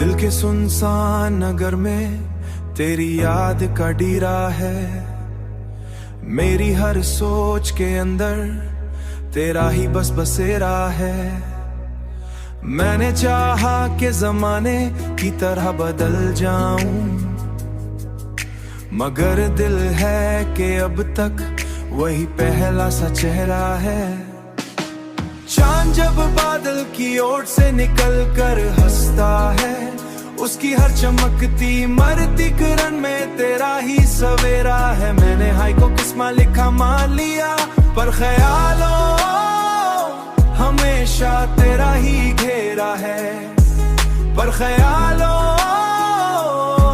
दिल के सुनसान नगर में तेरी याद का डीरा है। मेरी हर सोच के अंदर तेरा ही बस बसेरा है। मैंने चाहा कि जमाने की तरह बदल जाऊं, मगर दिल है कि अब तक वही पहला सा चेहरा है। चांद जब बादल की ओर से निकल कर हंसता है, उसकी हर चमकती मरती किरण में तेरा ही सवेरा है। मैंने हाय को किस्मा लिखा मान लिया, पर ख्यालों हमेशा तेरा ही घेरा है। पर ख्यालों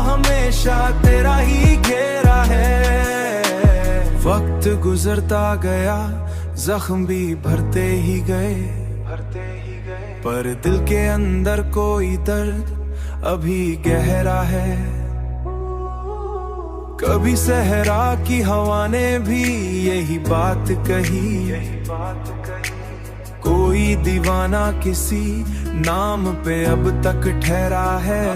हमेशा तेरा ही घेरा है। वक्त गुजरता गया, जख्म भी भरते ही गए, पर दिल के अंदर कोई दर्द अभी गहरा है। कभी सहरा की हवा ने भी यही बात कही, कोई दीवाना किसी नाम पे अब तक ठहरा है।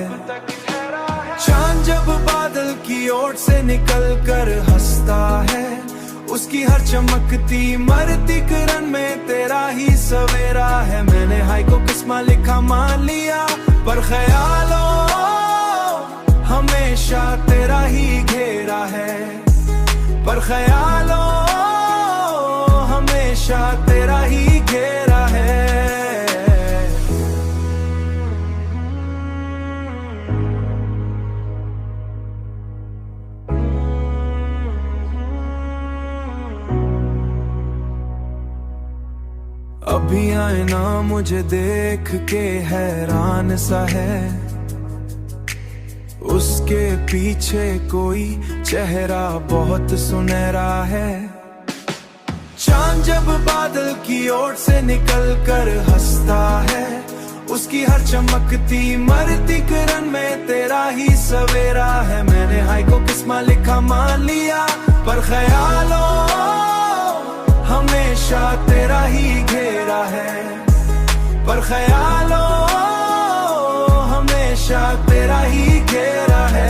चांद जब बादल की ओर से निकल कर हंसता है, उसकी हर चमकती मरती किरण में तेरा ही सवेरा है। मैंने हाय को किस्मा लिखा मान लिया, पर ख्यालों हमेशा तेरा ही घेरा है। पर ख्यालों हमेशा तेरा ही घेरा है। अभी आईना मुझे देख के हैरान सा है, उसके पीछे कोई चेहरा बहुत सुनहरा है। चांद जब बादल की ओर से निकल कर हंसता है, उसकी हर चमकती मरती किरण में तेरा ही सवेरा है। मैंने हाय को किस्मा लिखा मान लिया, पर ख्यालों हमेशा तेरा ही घेरा है। पर ख्यालों हमेशा तेरा ही घेरा है।